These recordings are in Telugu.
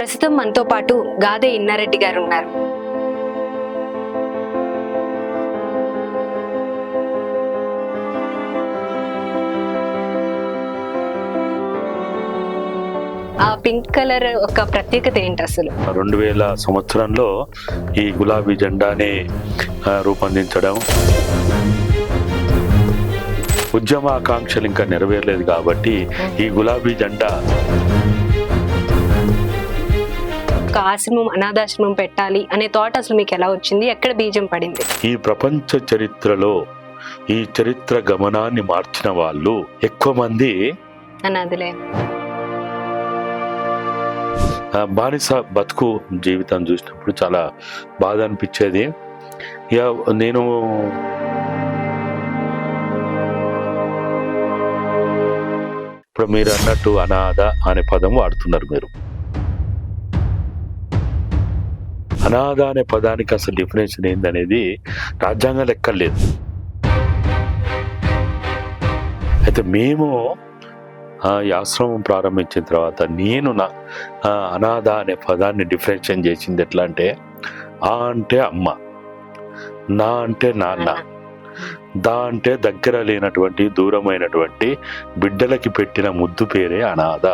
ప్రస్తుతం మనతో పాటు గాదే ఇన్నారెడ్డి గారు ఉన్నారు. ఆ పింక్ కలర్ ఒక ప్రత్యేకత ఏంటి అసలు? 2000 సంవత్సరంలో ఈ గులాబీ జెండాని రూపొందించడం, ఉద్యమ ఆకాంక్షలు ఇంకా నెరవేరలేదు కాబట్టి ఈ గులాబీ జెండా ఒక ఆశ్రమం, అనాథాశ్రమం పెట్టాలి అనే థాట్ అసలు మీకు ఎలా వచ్చింది? ఎక్కడ బీజం పడింది? ఈ ప్రపంచ చరిత్రలో ఈ చరిత్ర గమనాన్ని మార్చిన వాళ్ళు ఎక్కువ మంది అనాథలే. బానిస బతుకు జీవితం చూసినప్పుడు చాలా బాధ అనిపించేది. ఇక నేను ఇప్పుడు మీరు అన్నట్టు అనాథ అనే పదం వాడుతున్నారు. మీరు అనాథ అనే పదానికి అసలు డెఫినేషన్ ఏందనేది రాజ్యాంగం లెక్కలేదు. అయితే మేము ఈ ఆశ్రమం ప్రారంభించిన తర్వాత నేను నా అనాథ అనే పదాన్ని డిఫరెన్షియేట్ చేసింది ఎట్లా అంటే, ఆ అంటే అమ్మ, నా అంటే నాన్న, దా అంటే దగ్గర లేనటువంటి దూరమైనటువంటి బిడ్డలకి పెట్టిన ముద్దు పేరే అనాథ.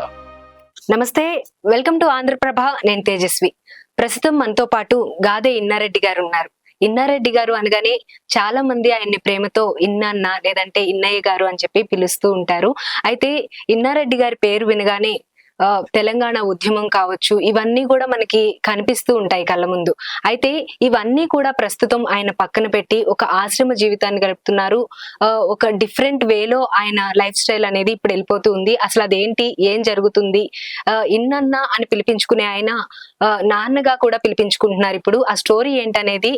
నమస్తే, వెల్కమ్ టు ఆంధ్రప్రభ. నేను తేజస్వి. ప్రస్తుతం మనతో పాటు గాదే ఇన్నారెడ్డి గారు ఉన్నారు. ఇన్నారెడ్డి గారు అనగానే చాలా మంది ఆయన్ని ప్రేమతో ఇన్నన్న లేదంటే ఇన్నయ్య గారు అని చెప్పి పిలుస్తూ ఉంటారు. అయితే ఇన్నారెడ్డి గారి పేరు వినగానే తెలంగాణ ఉద్యమం కావచ్చు, ఇవన్నీ కూడా మనకి కనిపిస్తూ ఉంటాయి కళ్ళ ముందు. అయితే ఇవన్నీ కూడా ప్రస్తుతం ఆయన పక్కన పెట్టి ఒక ఆశ్రమ జీవితాన్ని గడుపుతున్నారు. ఒక డిఫరెంట్ వేలో ఆయన లైఫ్ స్టైల్ అనేది ఇప్పుడు వెళ్ళిపోతూ ఉంది. అసలు అదేంటి, ఏం జరుగుతుంది? ఇన్నన్న అని పిలిపించుకునే ఆయన నాన్నగా కూడా పిలిపించుకుంటున్నారు. ఇప్పుడు ఆ స్టోరీ ఏంటనేది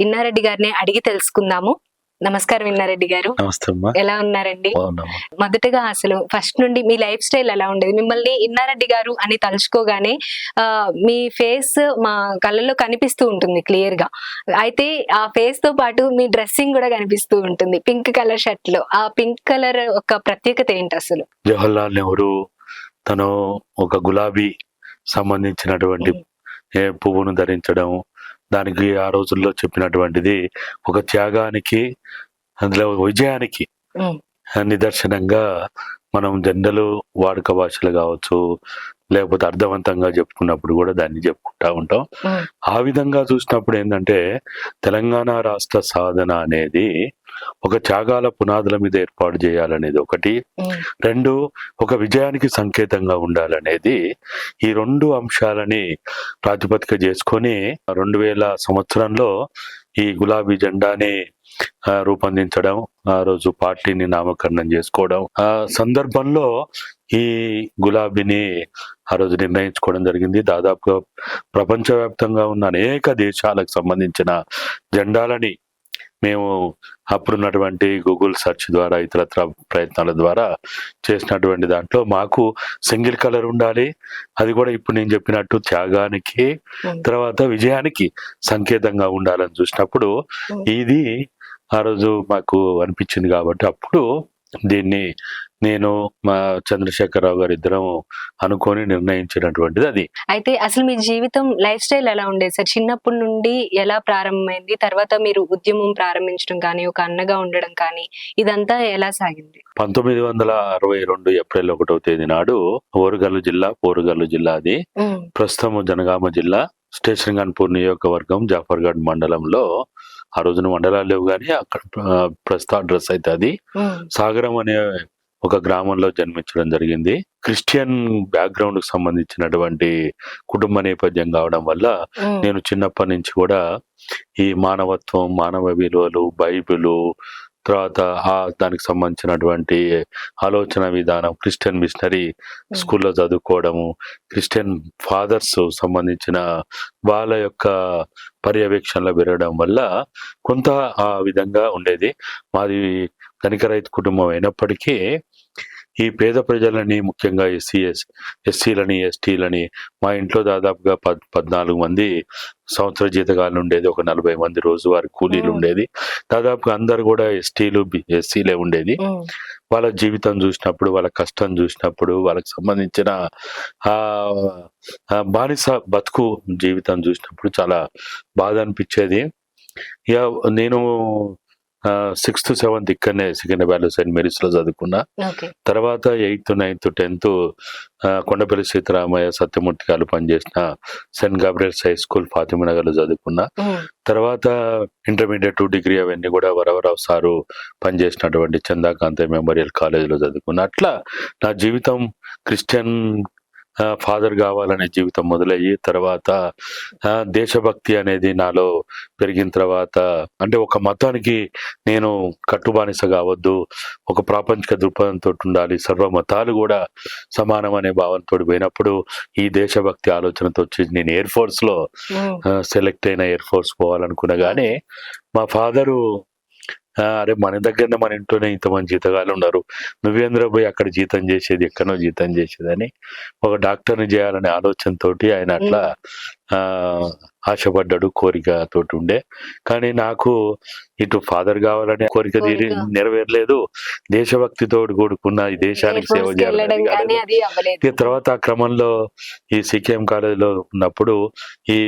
ఇన్నారెడ్డి గారిని అడిగి తెలుసుకుందాము. నమస్కారం ఇన్నారెడ్డి గారు. ఎలా ఉన్నారండి? మొదటగా అసలు ఫస్ట్ నుండి మీ లైఫ్ స్టైల్ ఎలా ఉండేది? మిమ్మల్ని ఇన్నారెడ్డి గారు అని తలుచుకోగానే మీ ఫేస్ మా కళ్ళలో కనిపిస్తూ ఉంటుంది క్లియర్ గా. అయితే ఆ ఫేస్ తో పాటు మీ డ్రెస్సింగ్ కూడా కనిపిస్తూ ఉంటుంది, పింక్ కలర్ షర్ట్ లో. ఆ పింక్ కలర్ ఒక ప్రత్యేకత ఏంటి అసలు? జవహర్లాల్ నెహ్రూ తను ఒక గులాబీ సంబంధించినటువంటి పువ్వును ధరించడం, దానికి ఆ రోజుల్లో చెప్పినటువంటిది ఒక త్యాగానికి, అందులో విజయానికి నిదర్శనంగా మనం జెండలు వాడుక భాషలు కావచ్చు, లేకపోతే అర్థవంతంగా చెప్పుకున్నప్పుడు కూడా దాన్ని చెప్పుకుంటా ఉంటాం. ఆ విధంగా చూసినప్పుడు ఏంటంటే, తెలంగాణ రాష్ట్ర సాధన అనేది ఒక త్యాగాల పునాదుల మీద ఏర్పాటు చేయాలనేది ఒకటి, రెండు ఒక విజయానికి సంకేతంగా ఉండాలనేది, ఈ రెండు అంశాలని ప్రాతిపదిక చేసుకొని 2000 సంవత్సరంలో ఈ గులాబీ జెండాని రూపొందించడం, ఆ రోజు పార్టీని నామకరణం చేసుకోవడం, ఆ సందర్భంలో ఈ గులాబీని ఆ రోజు నిర్ణయించుకోవడం జరిగింది. దాదాపుగా ప్రపంచవ్యాప్తంగా ఉన్న అనేక దేశాలకు సంబంధించిన జెండాలని మేము అప్పుడున్నటువంటి గూగుల్ సెర్చ్ ద్వారా, ఇతరత్ర ప్రయత్నాల ద్వారా చేసినటువంటి దాంట్లో మాకు సింగిల్ కలర్ ఉండాలి, అది కూడా ఇప్పుడు నేను చెప్పినట్టు త్యాగానికి తర్వాత విజయానికి సంకేతంగా ఉండాలని చూసినప్పుడు ఇది ఆ రోజు మాకు అనిపించింది. కాబట్టి అప్పుడు దీన్ని నేను మా చంద్రశేఖరరావు గారు ఇద్దరం అనుకొని నిర్ణయించినటువంటిది అది. అయితే అసలు మీ జీవితం లైఫ్ స్టైల్ ఎలా ఉండేది సార్? చిన్నప్పటి నుండి ఎలా ప్రారంభమైంది? తర్వాత మీరు ఉద్యమం ప్రారంభించడం కానీ, ఒక అన్నగా ఉండడం కానీ, ఇదంతా ఎలా సాగింది? 1962 ఏప్రిల్ 1వ తేదీ నాడు పోరుగల్లు జిల్లా అది ప్రస్తుతం జనగామ జిల్లా, స్టేషన్ గన్పూర్ నియోజకవర్గం, జాఫర్గఢ్ మండలంలో, ఆ రోజున మండలాలు లేవు కానీ అక్కడ ప్రస్తుత అడ్రస్ అయితే అది సాగరం అనే ఒక గ్రామంలో జన్మించడం జరిగింది. క్రిస్టియన్ బ్యాక్గ్రౌండ్ కు సంబంధించినటువంటి కుటుంబ నేపథ్యం కావడం వల్ల నేను చిన్నప్పటి నుంచి కూడా ఈ మానవత్వం, మానవ విలువలు, బైబిలు, తర్వాత దానికి సంబంధించినటువంటి ఆలోచన విధానం, క్రిస్టియన్ మిషనరీ స్కూల్లో చదువుకోవడము, క్రిస్టియన్ ఫాదర్స్ సంబంధించిన వాళ్ళ యొక్క పర్యవేక్షణలో పెరగడం వల్ల కొంత ఆ విధంగా ఉండేది. మాది ధనిక రైతు కుటుంబం అయినప్పటికీ ఈ పేద ప్రజలని, ముఖ్యంగా ఎస్సీలని, ఎస్టీలని, మా ఇంట్లో దాదాపుగా 14 మంది సంవత్సర జీతగాళ్ళు ఉండేది, ఒక 40 మంది రోజువారీ కూలీలు ఉండేది. దాదాపుగా అందరు కూడా ఎస్సీలే ఉండేది. వాళ్ళ జీవితం చూసినప్పుడు, వాళ్ళ కష్టం చూసినప్పుడు, వాళ్ళకి సంబంధించిన ఆ బానిస బతుకు జీవితం చూసినప్పుడు చాలా బాధ అనిపించేది. ఇక నేను 6th 7th ఇక్కడనే సికింద్రాబాద్ సెయింట్ మేరీస్ లో చదువుకున్నా. తర్వాత 8th 9th 10th Kondapalli Sitaramayya Satyamurthy గారు పనిచేసిన సెయింట్ గాబ్రియల్స్ హై స్కూల్ ఫాతిమానగర్ లో చదువుకున్నా. తర్వాత ఇంటర్మీడియట్, డిగ్రీ అవన్నీ కూడా వరవరావు సారు పనిచేసినటువంటి చందాకాంత మెమోరియల్ కాలేజ్ లో చదువుకున్నా. అట్లా నా జీవితం క్రిస్టియన్ ఫాదర్ కావాలనే జీవితం మొదలయ్యి, తర్వాత దేశభక్తి అనేది నాలో పెరిగిన తర్వాత, అంటే ఒక మతానికి నేను కట్టుబానిస కావద్దు, ఒక ప్రాపంచిక దృక్పథంతో ఉండాలి, సర్వ మతాలు కూడా సమానం అనే భావంతో పోయినప్పుడు ఈ దేశభక్తి ఆలోచనతో వచ్చి నేను ఎయిర్ ఫోర్స్ లో సెలెక్ట్ అయిన, ఎయిర్ ఫోర్స్ పోవాలనుకున్నా. కానీ మా ఫాదరు అరే మన దగ్గరనే, మన ఇంట్లోనే ఇంతమంది జీతగాళ్ళు ఉన్నారు, నువ్వేంద్ర పోయి అక్కడ జీతం చేసేది, ఎక్కడో జీతం చేసేది అని ఒక డాక్టర్ని చేయాలనే ఆలోచనతోటి ఆయన అట్లా ఆశపడ్డాడు, కోరికతోటి ఉండే. కానీ నాకు ఇటు ఫాదర్ కావాలనే కోరిక నెరవేరలేదు, దేశభక్తితో కూడుకున్న ఈ దేశానికి సేవ చేయాలి. తర్వాత ఆ క్రమంలో ఈ సికేఎం కాలేజీలో ఉన్నప్పుడు ఈ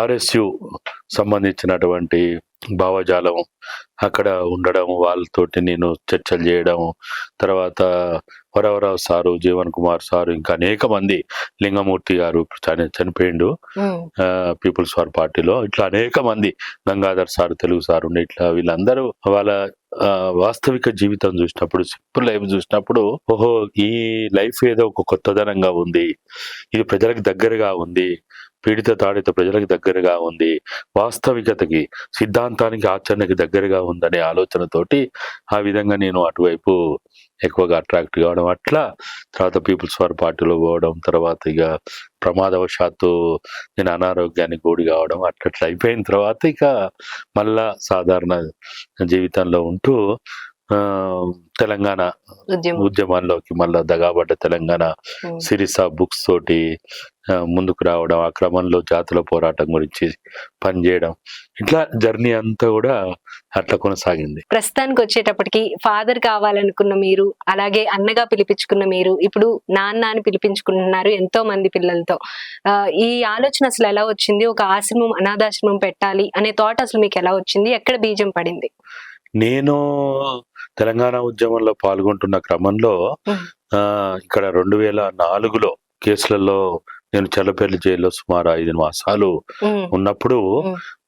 RSU సంబంధించినటువంటి భావజాలం అక్కడ ఉండడం, వాళ్ళతోటి నేను చర్చలు చేయడం, తర్వాత వరవరావు సారు, జీవన్ కుమార్ సారు, ఇంకా అనేక మంది, లింగమూర్తి గారు చనిపోయిండు పీపుల్స్ వార్ పార్టీలో, ఇట్లా అనేక మంది, గంగాధర్ సారు తెలుగు సారు, ఇట్లా వీళ్ళందరూ వాళ్ళ వాస్తవిక జీవితం చూసినప్పుడు, సింపుల్ లైఫ్ చూసినప్పుడు, ఓహో ఈ లైఫ్ ఏదో ఒక కొత్తదనంగా ఉంది, ఇది ప్రజలకు దగ్గరగా ఉంది, పీడిత తాడిత ప్రజలకు దగ్గరగా ఉంది, వాస్తవికతకి, సిద్ధాంతానికి, ఆచరణకి దగ్గరగా ఉందనే ఆలోచనతోటి ఆ విధంగా నేను అటువైపు ఎక్కువగా అట్రాక్ట్ కావడం. అట్లా తర్వాత పీపుల్స్ వార్ పార్టీలో పోవడం, తర్వాత ఇక ప్రమాదవశాత్తు నేను అనారోగ్యానికి గురి కావడం, అట్లా అయిపోయిన తర్వాత ఇక మళ్ళా సాధారణ జీవితంలో ఉంటూ తెలంగాణ ఉద్యమాల్లోకి మళ్ళా దగాబడ్డ తెలంగాణ సిరిసా బుక్స్ తోటి ముందుకు రావడం, ఆ క్రమంలో జాతుల పోరాటం గురించి పనిచేయడం, ఇట్లా జర్నీ అంతా కూడా అట్లా కొనసాగింది. ప్రస్తుతానికి వచ్చేటప్పటికి ఫాదర్ కావాలనుకున్న మీరు, అలాగే అన్నగా పిలిపించుకున్న మీరు, ఇప్పుడు నాన్న అని పిలిపించుకుంటున్నారు ఎంతో మంది పిల్లలతో. ఈ ఆలోచన అసలు ఎలా వచ్చింది? ఒక ఆశ్రమం, అనాథాశ్రమం పెట్టాలి అనే థాట్ అసలు మీకు ఎలా వచ్చింది? ఎక్కడ బీజం పడింది? నేను తెలంగాణ ఉద్యమంలో పాల్గొంటున్న క్రమంలో ఇక్కడ 2004లో కేసులలో నేను చల్లపల్లి జైల్లో సుమారు 5 మాసాలు ఉన్నప్పుడు,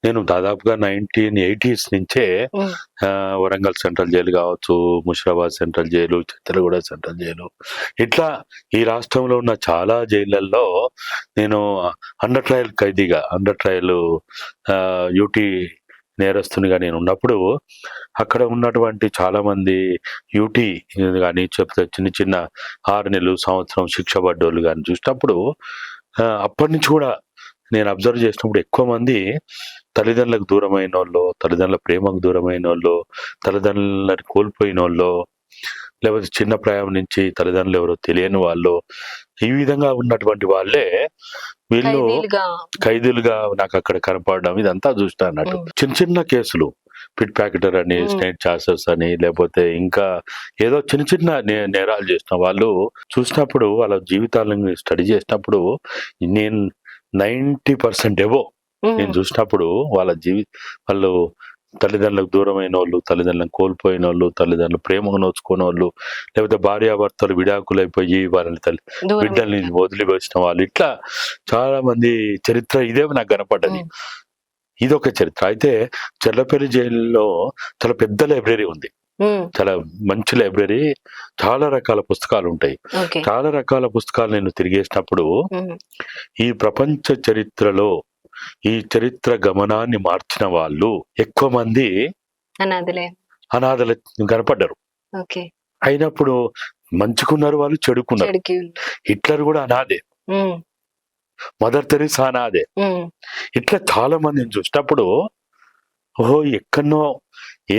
నేను దాదాపుగా 1980s నుంచే వరంగల్ సెంట్రల్ జైలు కావచ్చు, Musheerabad central jail, Chittalaguda central jail, ఇట్లా ఈ రాష్ట్రంలో ఉన్న చాలా జైళ్లలో నేను అండర్ ట్రయల్ ఖైదీగా, అండర్ ట్రయల్ యూటీ నేరస్తునిగా నేను ఉన్నప్పుడు, అక్కడ ఉన్నటువంటి చాలా మంది యూటీ కానీ, చెప్తే చిన్న చిన్న 6 నెలలు, సంవత్సరం శిక్ష పడ్డోళ్ళు కానీ చూసినప్పుడు, అప్పటి నుంచి కూడా నేను అబ్జర్వ్ చేసినప్పుడు ఎక్కువ మంది తల్లిదండ్రులకు దూరమైన వాళ్ళు, తల్లిదండ్రుల ప్రేమకు దూరమైన వాళ్ళు, తల్లిదండ్రులను కోల్పోయిన వాళ్ళు, లేకపోతే చిన్న ప్రాయం నుంచి తల్లిదండ్రులు ఎవరో తెలియని వాళ్ళు, ఈ విధంగా ఉన్నటువంటి వాళ్ళే వీళ్ళు ఖైదీలుగా నాకు అక్కడ కనపడడం, ఇదంతా చూస్తా అన్నట్టు. చిన్న చిన్న కేసులు, పిట్ ప్యాకెటర్ అని, స్నేక్ చాసర్స్ అని, లేకపోతే ఇంకా ఏదో చిన్న చిన్న నేరాలు చేసిన వాళ్ళు చూసినప్పుడు, వాళ్ళ జీవితాలను స్టడీ చేసినప్పుడు, నేను 90% ఎబో నేను చూసినప్పుడు వాళ్ళు తల్లిదండ్రులకు దూరమైన వాళ్ళు, తల్లిదండ్రులను కోల్పోయిన వాళ్ళు, తల్లిదండ్రులు ప్రేమకు నోచుకున్న వాళ్ళు, లేకపోతే భార్యాభర్తలు విడాకులు అయిపోయి వాళ్ళని బిడ్డల్ని వదిలివేసిన వాళ్ళు, ఇట్లా చాలా మంది చరిత్ర ఇదే నాకు కనపడ్డది. ఇదొక చరిత్ర. అయితే చల్లపల్లి జైల్లో చాలా పెద్ద లైబ్రరీ ఉంది, చాలా మంచి లైబ్రరీ, చాలా రకాల పుస్తకాలు ఉంటాయి. చాలా రకాల పుస్తకాలు నేను తిరిగేసినప్పుడు, ఈ ప్రపంచ చరిత్రలో ఈ చరిత్ర గమనాన్ని మార్చిన వాళ్ళు ఎక్కువ మంది అనాథలు కనపడ్డారు. అయినప్పుడు మంచుకున్నారు వాళ్ళు, చెడుకున్నారు. హిట్లర్ కూడా అనాథే, మదర్ తెరీసా అనాథే. ఇట్లా చాలా మందిని చూసినప్పుడు ఓహో ఎక్కడనో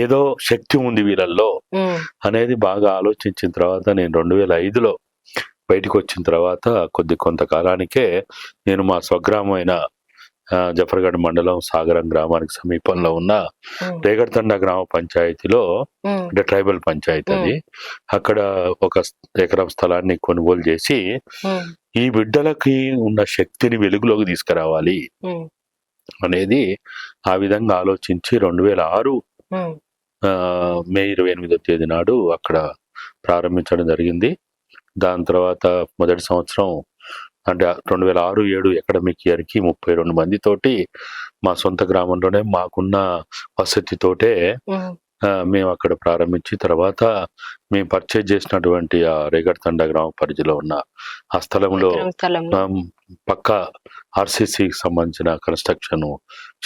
ఏదో శక్తి ఉంది వీళ్ళల్లో ఉమ్, అనేది బాగా ఆలోచించిన తర్వాత నేను 2005లో బయటకు వచ్చిన తర్వాత కొంతకాలానికే నేను మా స్వగ్రామమైన జఫర్గఢ్ మండలం సాగరం గ్రామానికి సమీపంలో ఉన్న ఉమ్, రేగడతండ గ్రామ పంచాయతీలో, ఉమ్, అంటే ట్రైబల్ పంచాయతీ అది, అక్కడ ఒక ఎకరం స్థలాన్ని కొనుగోలు చేసి ఉమ్, ఈ బిడ్డలకి ఉన్న శక్తిని వెలుగులోకి తీసుకురావాలి ఉమ్, అనేది ఆ విధంగా ఆలోచించి 2006 ఉమ్, మే 28వ తేదీ నాడు అక్కడ ప్రారంభించడం జరిగింది. దాని తర్వాత మొదటి సంవత్సరం అంటే 2006-07 అకాడమిక్ ఇయర్కి 32 మందితోటి మా సొంత గ్రామంలోనే మాకున్న వసతితోటే ఉమ్. మేము అక్కడ ప్రారంభించి తర్వాత మేము పర్చేజ్ చేసినటువంటి ఆ రేగడతండ గ్రామ పరిధిలో ఉన్న ఆ స్థలంలో ఎకరం స్థలంలో పక్క ఆర్సీసీకి సంబంధించిన కన్స్ట్రక్షన్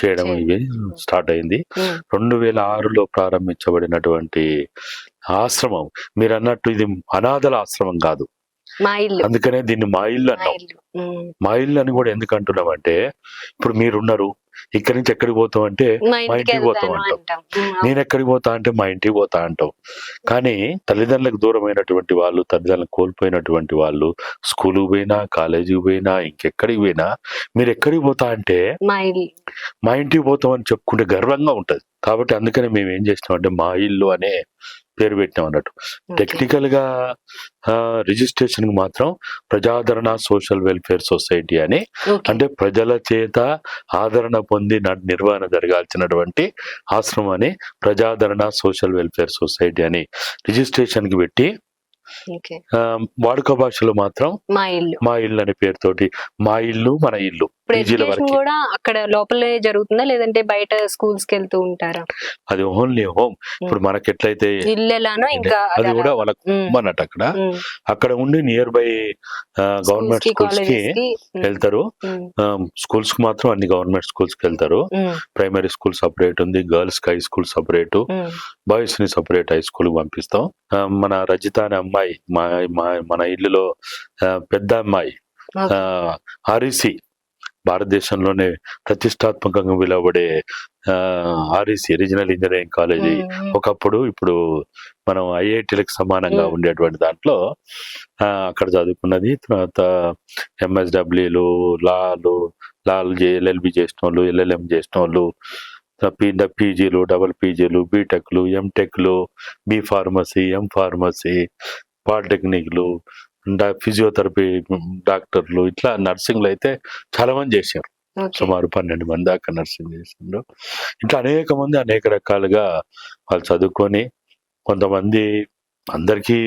చేయడం ఇవి స్టార్ట్ అయింది. ఉమ్, 2006లో ప్రారంభించబడినటువంటి ఆశ్రమం, మీరు అన్నట్టు ఇది అనాథల ఆశ్రమం కాదు, మా ఇల్లు అందుకనే దీన్ని మా ఇల్లు మా అన్నాం. ఇల్లు ఉమ్, మా ఇల్లు అని కూడా ఎందుకు అంటున్నామంటే, ఇప్పుడు మీరున్నారు, ఇక్కడి నుంచి ఎక్కడికి పోతాం అంటే మా మా ఇంటికి ఇంటికి పోతాం వెళ్తాను అంటాం, అంటాం. నేను ఎక్కడికి పోతా అంటే మా ఇంటికి పోతా అంటాం. కానీ తల్లిదండ్రులకు దూరమైనటువంటి వాళ్ళు, తల్లిదండ్రులకు కోల్పోయినటువంటి వాళ్ళు స్కూల్కి పోయినా, కాలేజీకి పోయినా, ఇంకెక్కడికి పోయినా మీరు ఎక్కడికి పోతా అంటే మా ఇల్లు మా ఇంటికి పోతాం అని చెప్పుకుంటే గర్వంగా ఉంటది. కాబట్టి అందుకనే మేము ఏం చేసినామంటే మా ఇల్లు అనే పేరు పెట్టినాం అన్నట్టు. టెక్నికల్ గా రిజిస్ట్రేషన్ మాత్రం ప్రజాదరణ సోషల్ వెల్ఫేర్ సొసైటీ అని, ఓకే. అంటే ప్రజల చేత ఆదరణ పొంది నిర్వహణ జరగాల్సినటువంటి ఆశ్రమాన్ని ప్రజాదరణ సోషల్ వెల్ఫేర్ సొసైటీ అని రిజిస్ట్రేషన్ కి పెట్టి, ఓకే. వాడుక భాషలో మాత్రం మా ఇల్లు మా ఇల్లు అనే పేరుతోటి మా ఇల్లు మన ఇల్లు ఇప్పుడు పీజీల ఎడ్యుకేషన్ వరకు. కూడా అక్కడ లోపలే జరుగుతుందా లేదంటే బయట స్కూల్స్ కి వెళ్తూ ఉంటారా? అది ఓన్లీ హోమ్. ఇప్పుడు మనకి ఎట్లయితే ఇల్లు ఎలానో ఇంకా అది కూడా వాళ్ళకు అన్నట్టు అక్కడ ఉండి నియర్ బై గవర్నమెంట్ స్కూల్స్ కి వెళ్తారు. స్కూల్స్ కి మాత్రం అన్ని గవర్నమెంట్ స్కూల్స్ కి వెళ్తారు. ప్రైమరీ స్కూల్ సపరేట్ ఉంది, గర్ల్స్ కి హై స్కూల్ సపరేట్, బాయ్స్ ని సపరేట్ హై స్కూల్ కి పంపిస్తాం. మన రజిత అనే అమ్మాయి మన ఇల్లులో పెద్ద అమ్మాయి ఆర్ఈసి, భారతదేశంలోనే ప్రతిష్టాత్మకంగా పిలువబడే ఆర్ఈసి రీజనల్ ఇంజనీరింగ్ కాలేజీ ఒకప్పుడు, ఇప్పుడు మనం ఐఐటీలకు సమానంగా ఉండేటువంటి దాంట్లో అక్కడ చదువుకున్నది. తర్వాత ఎంఎస్డబ్ల్యూలు, లాలు ఎల్ఎల్బి చేసిన వాళ్ళు, ఎల్ఎల్ఎం చేసిన వాళ్ళు, పీజీలు, డబుల్ పీజీలు, బీటెక్లు, ఎంటెక్లు, బి ఫార్మసీ, ఎం ఫార్మసీ, పాలిటెక్నిక్లు, ఫిజియోథెరపీ డాక్టర్లు, ఇట్లా నర్సింగ్లు అయితే చాలా మంది చేశారు. సుమారు 12 మంది దాకా నర్సింగ్ చేసిండ్రు. ఇట్లా అనేక మంది అనేక రకాలుగా వాళ్ళు చదువుకొని, కొంతమంది అందరికీ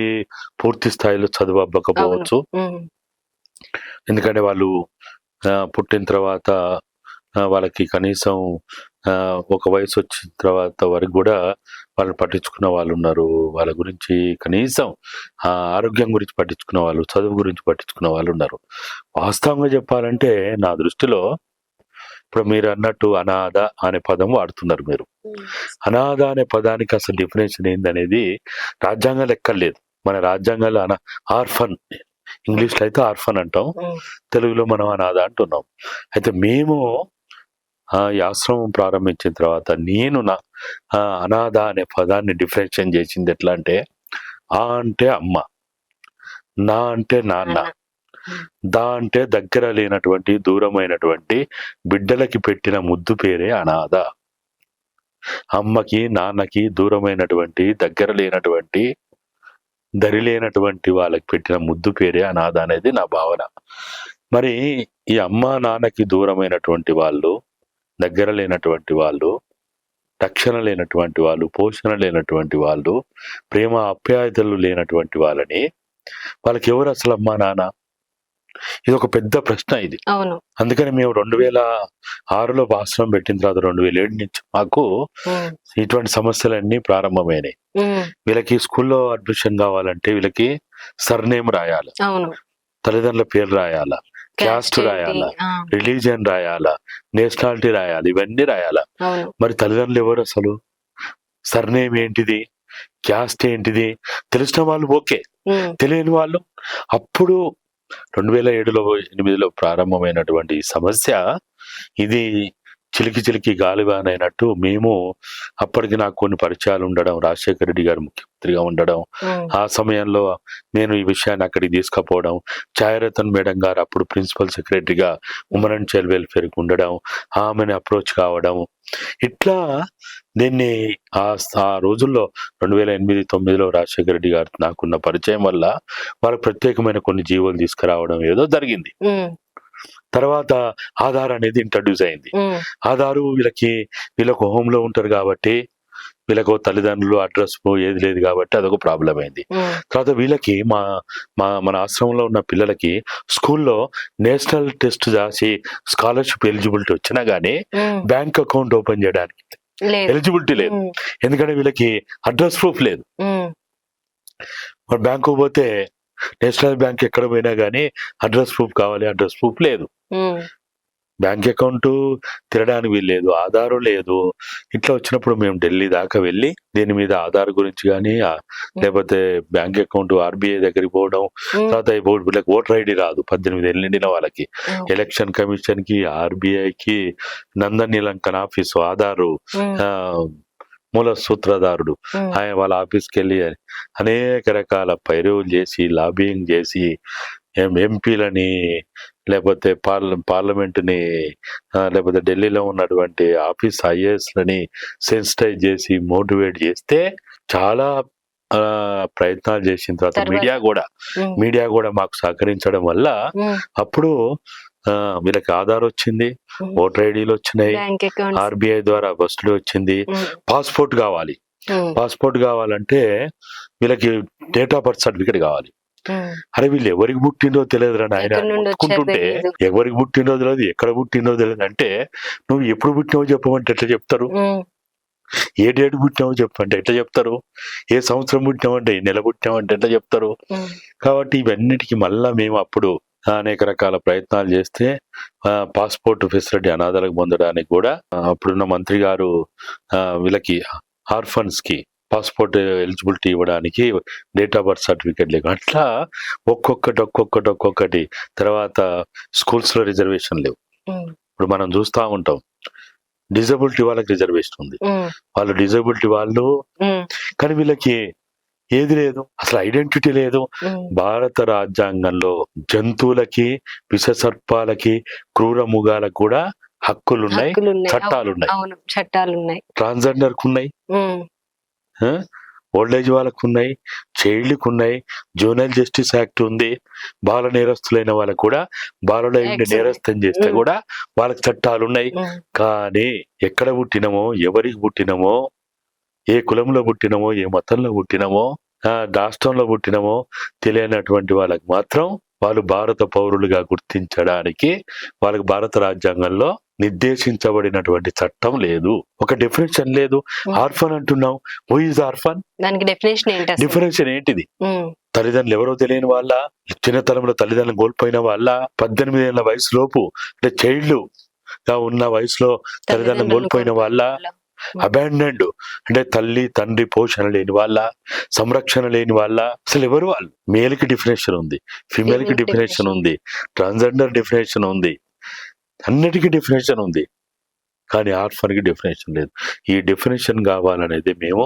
పూర్తి స్థాయిలో చదువు అవ్వకపోవచ్చు, ఎందుకంటే వాళ్ళు పుట్టిన తర్వాత వాళ్ళకి కనీసం ఒక వయసు వచ్చిన తర్వాత వరకు కూడా వాళ్ళని పట్టించుకున్న వాళ్ళు ఉన్నారు. వాళ్ళ గురించి కనీసం ఆరోగ్యం గురించి పట్టించుకున్న వాళ్ళు, చదువు గురించి పట్టించుకున్న వాళ్ళు ఉన్నారు. వాస్తవంగా చెప్పాలంటే నా దృష్టిలో ఇప్పుడు మీరు అన్నట్టు అనాథ అనే పదం వాడుతున్నారు మీరు. అనాథ అనే పదానికి అసలు డెఫినేషన్ ఏందనేది రాజ్యాంగాలు ఎక్కర్లేదు. మన రాజ్యాంగాలు ఆర్ఫన్, ఇంగ్లీష్ లో అయితే ఆర్ఫన్ అంటాం, తెలుగులో మనం అనాథ అంటున్నాం. అయితే మేము ఈ ఆశ్రమం ప్రారంభించిన తర్వాత నేను నా అనాథ అనే పదాన్ని డిఫరెన్షియేట్ చేసింది ఎట్లా అంటే, ఆ అంటే అమ్మ, నా అంటే నాన్న, దా అంటే దగ్గర లేనటువంటి దూరమైనటువంటి బిడ్డలకి పెట్టిన ముద్దు పేరే అనాథ. అమ్మకి నాన్నకి దూరమైనటువంటి దగ్గర లేనటువంటి దరి లేనటువంటి వాళ్ళకి పెట్టిన ముద్దు పేరే అనాథ అనేది నా భావన. మరి ఈ అమ్మ నాన్నకి దూరమైనటువంటి వాళ్ళు, దగ్గర లేనటువంటి వాళ్ళు, రక్షణ లేనటువంటి వాళ్ళు, పోషణ లేనటువంటి వాళ్ళు, ప్రేమ ఆప్యాయతలు లేనటువంటి వాళ్ళని, వాళ్ళకి ఎవరు అసలు అమ్మా నాన్న? ఇది ఒక పెద్ద ప్రశ్న ఇది. అందుకని మేము 2006లో ఆశ్రమం పెట్టిన తర్వాత 2007 నుంచి మాకు ఇటువంటి సమస్యలన్నీ ప్రారంభమైనాయి. వీళ్ళకి స్కూల్లో అడ్మిషన్ కావాలంటే వీళ్ళకి సర్నేమ్ రాయాలి, తల్లిదండ్రుల పేరు రాయాలా, క్యాస్ట్ రాయాలా, రిలీజియన్ రాయాలా, నేషనాలిటీ రాయాలి, ఇవన్నీ రాయాలా. మరి తల్లిదండ్రులు ఎవరు అసలు? సర్నేమ్ ఏంటిది, క్యాస్ట్ ఏంటిది తెలిసిన వాళ్ళు ఓకే, తెలియని వాళ్ళు. అప్పుడు 2007-08లో ప్రారంభమైనటువంటి సమస్య ఇది చిలికి చిలికి గాలివానైనట్టు మేము అప్పటికి నాకు కొన్ని పరిచయాలు ఉండడం, రాజశేఖర రెడ్డి గారు ముఖ్యమంత్రిగా ఉండడం, ఆ సమయంలో నేను ఈ విషయాన్ని అక్కడికి తీసుకుపోవడం, ఛాయారతన్ మేడం గారు అప్పుడు ప్రిన్సిపల్ సెక్రటరీగా ఉమెన్ అండ్ చైల్డ్ వెల్ఫేర్కి ఉండడం, ఆమెను అప్రోచ్ కావడం, ఇట్లా దీన్ని ఆ రోజుల్లో 2008-9లో రాజశేఖర రెడ్డి గారు నాకున్న పరిచయం వల్ల వాళ్ళకి ప్రత్యేకమైన కొన్ని జీవోలు తీసుకురావడం ఏదో జరిగింది. తర్వాత ఆధార్ అనేది ఇంట్రడ్యూస్ అయింది. ఆధారు వీళ్ళకు హోమ్ లో ఉంటారు కాబట్టి, వీళ్ళకు తల్లిదండ్రులు అడ్రస్ ఏది లేదు కాబట్టి అదొక ప్రాబ్లం అయింది. తర్వాత వీళ్ళకి మన ఆశ్రమంలో ఉన్న పిల్లలకి స్కూల్లో నేషనల్ టెస్ట్ రాసి స్కాలర్షిప్ ఎలిజిబిలిటీ వచ్చినా గానీ బ్యాంక్ అకౌంట్ ఓపెన్ చేయడానికి ఎలిజిబిలిటీ లేదు. ఎందుకంటే వీళ్ళకి అడ్రస్ ప్రూఫ్ లేదు. బ్యాంకు పోతే నేషనల్ బ్యాంక్ ఎక్కడ పోయినా గానీ అడ్రస్ ప్రూఫ్ కావాలి, అడ్రస్ ప్రూఫ్ లేదు, బ్యాంక్ అకౌంట్ తిరగడానికి వీల్లేదు, ఆధారు లేదు. ఇట్లా వచ్చినప్పుడు మేము ఢిల్లీ దాకా వెళ్ళి దీని మీద ఆధార్ గురించి కానీ లేకపోతే బ్యాంక్ అకౌంట్ ఆర్బీఐ దగ్గరికి పోవడం, తర్వాత వీళ్ళకి ఓటర్ ఐడి రాదు 18 ఏళ్ళు నిండిన వాళ్ళకి, ఎలక్షన్ కమిషన్ కి, ఆర్బీఐకి, నందన్ నీలంకన్ ఆఫీసు, ఆధారు మూల సూత్రధారుడు ఆయన వాళ్ళ ఆఫీస్కి వెళ్ళి అనేక రకాల పైరవులు చేసి, లాబింగ్ చేసి, ఎంపీలని లేకపోతే పార్లమెంటుని లేకపోతే ఢిల్లీలో ఉన్నటువంటి ఆఫీస్ ఐఏఎస్లని సెన్సిటైజ్ చేసి మోటివేట్ చేస్తే చాలా ప్రయత్నాలు చేసిన తర్వాత మీడియా కూడా మాకు సహకరించడం వల్ల అప్పుడు వీళ్ళకి ఆధార్ వచ్చింది, ఓటర్ ఐడీలు వచ్చినాయి, ఆర్బీఐ ద్వారా బస్సులు వచ్చింది. పాస్పోర్ట్ కావాలంటే వీళ్ళకి డేట్ ఆఫ్ బర్త్ సర్టిఫికేట్ కావాలి. అరే వీళ్ళు ఎవరికి పుట్టిందో తెలియదురా నాయన కొట్టుకుంటుంటే, ఎవరికి పుట్టిందో తెలియదు, ఎక్కడ పుట్టిందో తెలియదు అంటే నువ్వు ఎప్పుడు పుట్టినావో చెప్పమంటే ఎట్లా చెప్తారు? ఏ డేట్ పుట్టినావో చెప్పంటే ఎట్లా చెప్తారు? ఏ సంవత్సరం పుట్టినావంటే ఏ నెల పుట్టినావంటే ఎట్లా చెప్తారు? కాబట్టి ఇవన్నిటికీ మళ్ళా మేము అప్పుడు అనేక రకాల ప్రయత్నాలు చేస్తే పాస్పోర్ట్ ఫెసిలిటీ అనాథలకు పొందడానికి కూడా అప్పుడున్న మంత్రి గారు వీళ్ళకి ఆర్ఫన్స్ కి పాస్పోర్ట్ ఎలిజిబిలిటీ ఇవ్వడానికి డేట్ ఆఫ్ బర్త్ సర్టిఫికేట్ లేవు. అట్లా ఒక్కొక్కటి. తర్వాత స్కూల్స్ లో రిజర్వేషన్ లేవు. ఇప్పుడు మనం చూస్తా ఉంటాం డిజబిలిటీ వాళ్ళకి రిజర్వేషన్ ఉంది, వాళ్ళు డిజబిలిటీ వాళ్ళు, కానీ వీళ్ళకి ఏది లేదు, అసలు ఐడెంటిటీ లేదు. భారత రాజ్యాంగంలో జంతువులకి, విషసర్పాలకి, క్రూర మృగాలకు కూడా హక్కులున్నాయి, చట్టాలున్నాయి. ట్రాన్స్జెండర్ కు ఉన్నాయి, ఓల్డ్ ఏజ్ వాళ్ళకు ఉన్నాయి, చైల్డ్కి ఉన్నాయి, జూనైల్ జస్టిస్ యాక్ట్ ఉంది. బాల నేరస్తులైన వాళ్ళకు కూడా, బాలలో నేరస్థం చేస్తే కూడా వాళ్ళకి చట్టాలు ఉన్నాయి. కానీ ఎక్కడ పుట్టినమో, ఎవరికి పుట్టినమో, ఏ కులంలో పుట్టినమో, ఏ మతంలో పుట్టినమో, రాష్ట్రంలో పుట్టినమో తెలియనటువంటి వాళ్ళకి మాత్రం వాళ్ళు భారత పౌరులుగా గుర్తించడానికి వాళ్ళకి భారత రాజ్యాంగంలో నిర్దేశించబడినటువంటి చట్టం లేదు, ఒక డెఫినేషన్ లేదు. ఆర్ఫన్ అంటున్నాం, హూ ఈజ్ ఆర్ఫన్? దానికి డెఫినేషన్ ఏంటిది? తల్లిదండ్రులు ఎవరో తెలియని వాళ్ళ, చిన్నతనంలో తల్లిదండ్రులు కోల్పోయిన వాళ్ళ, 18 ఏళ్ల వయసు లోపు అంటే చైల్డ్ గా ఉన్న వయసులో తల్లిదండ్రులు కోల్పోయిన వాళ్ళ, అబాండన్డ్ అంటే తల్లి తండ్రి పోషణ లేని వాళ్ళ, సంరక్షణ లేని వాళ్ళ, అసలు ఎవరు వాళ్ళు? మేల్ కి డెఫినేషన్ ఉంది, ఫిమేల్ కి డెఫినేషన్ ఉంది, ట్రాన్స్జెండర్ డెఫినేషన్ ఉంది, అన్నిటికీ డెఫినేషన్ ఉంది. కానీ ఆర్ఫన్ కి డెఫినేషన్ లేదు. ఈ డెఫినేషన్ కావాలనేది మేము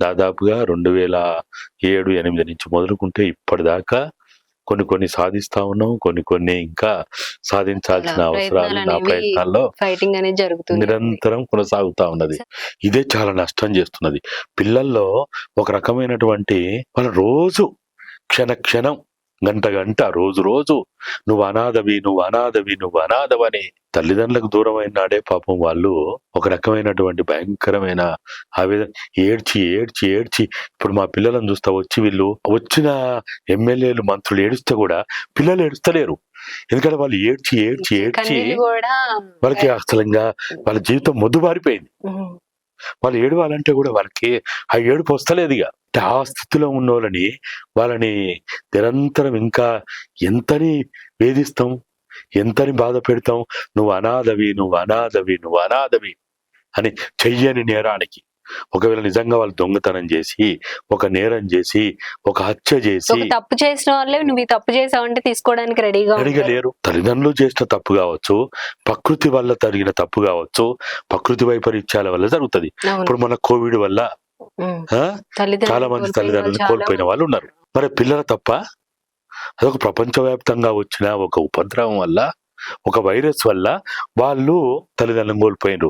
దాదాపుగా 2007-8 నుంచి మొదలుకుంటే ఇప్పటిదాకా కొన్ని సాధిస్తా ఉన్నాం, కొన్ని ఇంకా సాధించాల్సిన అవసరాలు నా ప్రయత్నాల్లో ఫైటింగ్ అనేది జరుగుతుంది, నిరంతరం కొనసాగుతా ఉన్నది. ఇదే చాలా నష్టం చేస్తున్నది పిల్లల్లో. ఒక రకమైనటువంటి వాళ్ళ రోజు క్షణం గంట రోజు నువ్వు అనాథవని తల్లిదండ్రులకు దూరం అయిన నాడే పాపం వాళ్ళు ఒక రకమైనటువంటి భయంకరమైన ఆవేదన, ఏడ్చి ఇప్పుడు మా పిల్లలను చూస్తా వీళ్ళు వచ్చిన ఎమ్మెల్యేలు మంత్రులు ఏడుస్తే కూడా పిల్లలు ఏడుస్తలేరు. ఎందుకంటే వాళ్ళు ఏడ్చి వాళ్ళకి అసలంగా వాళ్ళ జీవితం మొద్దుబారిపోయింది. వాళ్ళు ఏడవాలంటే కూడా వాళ్ళకి ఆ ఏడుపు వస్తలేదు. ఇక ఆ స్థితిలో ఉన్న వాళ్ళని నిరంతరం ఇంకా ఎంతని వేధిస్తాం, ఎంతని బాధ పెడతాం. నువ్వు అనాథవి అని చెయ్యని నేరానికి ఒకవేళ నిజంగా వాళ్ళు దొంగతనం చేసి, ఒక నేరం చేసి, ఒక హత్య చేసి ఒక తప్పు చేసిన వాళ్ళే నువ్వు ఈ తప్పు చేసావంటే తీసుకోవడానికి రెడీగా ఉంటారు. లేరు. తల్లిదండ్రులు చేసిన తప్పు కావచ్చు, ప్రకృతి వల్ల జరిగిన తప్పు కావచ్చు, ప్రకృతి వైపరీత్యాల వల్ల జరుగుతది. అవును. ఇప్పుడు మన కోవిడ్ వల్ల ఉమ్. ఆ, తల్లిదండ్రులు చాలా మంది కోల్పోయిన తల్లిదండ్రులు వాళ్ళు కోల్పోయిన చాలా వాళ్ళు ఉన్నారు. మరి పిల్లల తప్ప? అదొక ప్రపంచవ్యాప్తంగా వచ్చిన ఒక ఉపద్రవం వల్ల, ఒక వైరస్ వల్ల వాళ్ళు తల్లిదండ్రులను కోల్పోయినరు.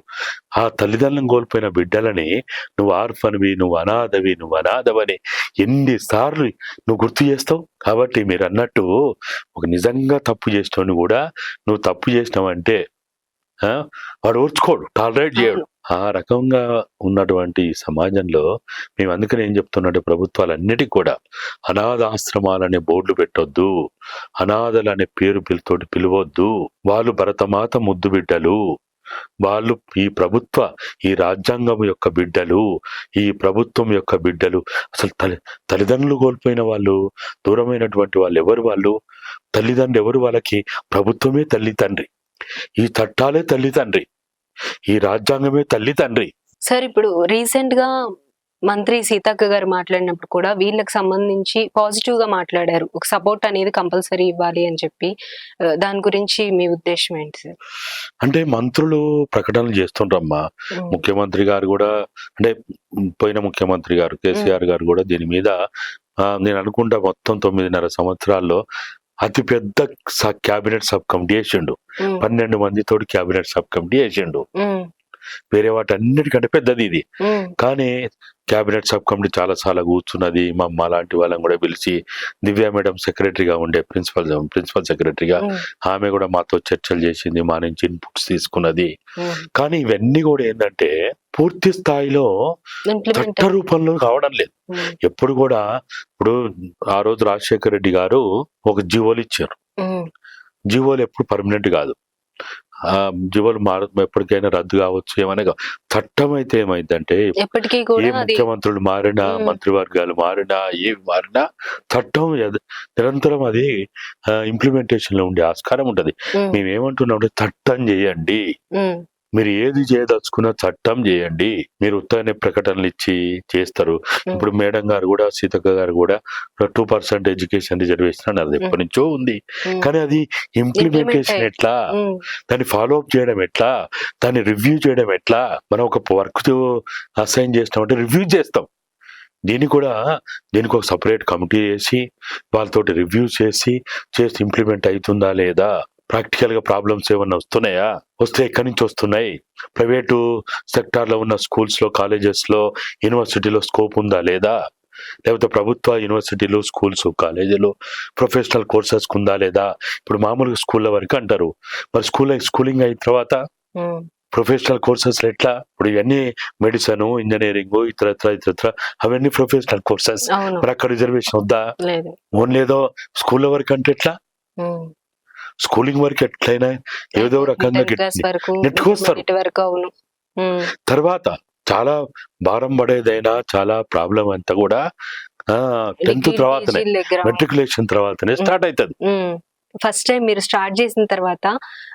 ఆ తల్లిదండ్రులను కోల్పోయిన బిడ్డలని నువ్వు ఆర్ఫన్వి, నువ్వు అనాథవని ఎన్నిసార్లు నువ్వు గుర్తు చేస్తావు? కాబట్టి మీరు అన్నట్టు ఒక నిజంగా తప్పు చేసినోని కూడా నువ్వు తప్పు చేసినావంటే వాడు ఓర్చుకోడు, టాలరేట్ చేయడు. ఆ రకంగా ఉన్నటువంటి సమాజంలో మేము అందుకని ఏం చెప్తున్నట్టు ప్రభుత్వాలన్నిటికీ కూడా అనాథాశ్రమాలనే బోర్డులు పెట్టొద్దు, అనాథలనే పేరుతోటి పిలవద్దు. వాళ్ళు భరతమాత ముద్దు బిడ్డలు, వాళ్ళు ఈ రాజ్యాంగం యొక్క బిడ్డలు, ఈ ప్రభుత్వం యొక్క బిడ్డలు. అసలు తల్లిదండ్రులు కోల్పోయిన వాళ్ళు, దూరమైనటువంటి వాళ్ళు ఎవరు? వాళ్ళు తల్లిదండ్రులు ఎవరు? వాళ్ళకి ప్రభుత్వమే తల్లి తండ్రి, ఈ చట్టాలే తల్లి తండ్రి, ఈ రాజ్యాంగమే తల్లి తండ్రి. సార్ ఇప్పుడు రీసెంట్ గా మంత్రి సీతక్క గారు మాట్లాడినప్పుడు కూడా వీళ్ళకి సంబంధించి పాజిటివ్ గా మాట్లాడారు. ఒక సపోర్ట్ అనేది కంపల్సరీ ఇవ్వాలి అని చెప్పి. దాని గురించి మీ ఉద్దేశం ఏంటి సార్? అంటే మంత్రులు ప్రకటనలు చేస్తుండ్రమ్మా. ముఖ్యమంత్రి గారు కూడా, అంటే పోయిన ముఖ్యమంత్రి గారు కేసీఆర్ గారు కూడా దీని మీద నేను అనుకుంటా మొత్తం 9.5 సంవత్సరాల్లో అతిపెద్ద క్యాబినెట్ సబ్ కమిటీ వేసిండు. 12 మందితోటి క్యాబినెట్ సబ్ కమిటీ వేసిండు. వేరే వాటి అన్నిటికంటే పెద్దది ఇది. కానీ క్యాబినెట్ సబ్ కమిటీ చాలా సార్లు కూర్చున్నది. మా అమ్మ లాంటి వాళ్ళని కూడా పిలిచి, దివ్య మేడం సెక్రటరీగా ఉండే, ప్రిన్సిపల్ సెక్రటరీగా, ఆమె కూడా మాతో చర్చలు చేసింది, మా నుంచి ఇన్పుట్స్ తీసుకున్నది. కానీ ఇవన్నీ కూడా ఏంటంటే పూర్తి స్థాయిలో చట్ట రూపంలో కావడం లేదు. ఎప్పుడు కూడా ఇప్పుడు ఆ రోజు రాజశేఖర రెడ్డి గారు ఒక జీవోలు ఇచ్చారు. జీవోలు ఎప్పుడు పర్మనెంట్ కాదు, జీవోలు ఎప్పటికైనా రద్దు కావచ్చు, ఏమైనా చట్టం అయితే ఏమైందంటే ఏ ముఖ్యమంత్రులు మారినా, మంత్రివర్గాలు మారినా, ఏవి మారినా చట్టం నిరంతరం అది ఇంప్లిమెంటేషన్ లో ఉండే ఆస్కారం ఉంటది. మేమేమంటున్నాం అంటే చట్టం చేయండి, మీరు ఏది చేయదలుచుకున్నా చట్టం చేయండి. మీరు ఉత్తగానే ప్రకటనలు ఇచ్చి చేస్తారు. ఇప్పుడు మేడం గారు కూడా, సీతక్క గారు కూడా 2% ఎడ్యుకేషన్ రిజర్వేషన్ అన్నారు. అది ఎప్పటి నుంచో ఉంది. కానీ అది ఇంప్లిమెంటేషన్ ఎట్లా, దాన్ని ఫాలో అప్ చేయడం ఎట్లా, దాన్ని రివ్యూ చేయడం ఎట్లా? మనం ఒక వర్క్ అసైన్ చేస్తామంటే రివ్యూ చేస్తాం. దీనికి ఒక సపరేట్ కమిటీ వేసి వాళ్ళతోటి రివ్యూ చేసి ఇంప్లిమెంట్ అవుతుందా లేదా, ప్రాక్టికల్ గా ప్రాబ్లమ్స్ ఏమన్నా వస్తున్నాయా, వస్తే ఎక్కడి నుంచి వస్తున్నాయి, ప్రైవేటు సెక్టార్ లో ఉన్న స్కూల్స్ లో, కాలేజెస్ లో, యూనివర్సిటీలో స్కోప్ ఉందా లేదా, లేకపోతే ప్రభుత్వ యూనివర్సిటీలు, స్కూల్స్, కాలేజీలు ప్రొఫెషనల్ కోర్సెస్ ఉందా లేదా. ఇప్పుడు మామూలుగా స్కూళ్ళ వరకు అంటారు, మరి స్కూలింగ్ అయిన తర్వాత ప్రొఫెషనల్ కోర్సెస్ ఎట్లా? ఇప్పుడు ఇవన్నీ మెడిసిన్, ఇంజనీరింగ్, ఇతరత్ర అవన్నీ ప్రొఫెషనల్ కోర్సెస్. మరి అక్కడ రిజర్వేషన్ వద్దా? ఓన్లీ ఏదో స్కూళ్ళ వరకు అంటే ఎట్లా? స్కూలింగ్ వరకు ఎట్లయినా ఏదో రకంగా నెట్టుకొస్తారు. తర్వాత చాలా భారం పడేదైనా, చాలా ప్రాబ్లం అంతా కూడా 10th తర్వాతనే, మెట్రికులేషన్ తర్వాతనే స్టార్ట్ అవుతుంది. ఫస్ట్ టైం మీరు స్టార్ట్ చేసిన తర్వాత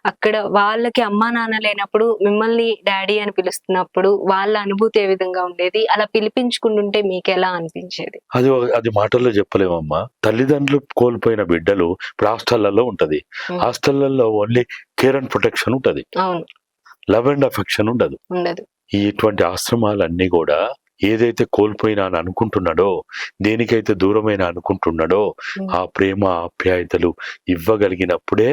అక్కడ వాళ్ళకి అమ్మా నాన్న లేనప్పుడు మిమ్మల్ని డాడీ అని పిలుస్తున్నప్పుడు వాళ్ళ అనుభూతి ఏ విధంగా ఉండేది? అలా పిలిపించుకుంటుంటే మీకు ఎలా అనిపించేది? అది మాటల్లో చెప్పలేమమ్మా. తల్లిదండ్రులు కోల్పోయిన బిడ్డలు ఇప్పుడు హాస్టళ్లలో ఉంటది. హాస్టళ్లలో ఓన్లీ కేర్ అండ్ ప్రొటెక్షన్ ఉంటది, లవ్ అండ్ అఫెక్షన్ ఉండదు. ఇటువంటి ఆశ్రమాలన్నీ కూడా ఏదైతే కోల్పోయినా అని అనుకుంటున్నాడో, దేనికైతే దూరమైన అనుకుంటున్నాడో, ఆ ప్రేమ, ఆప్యాయతలు ఇవ్వగలిగినప్పుడే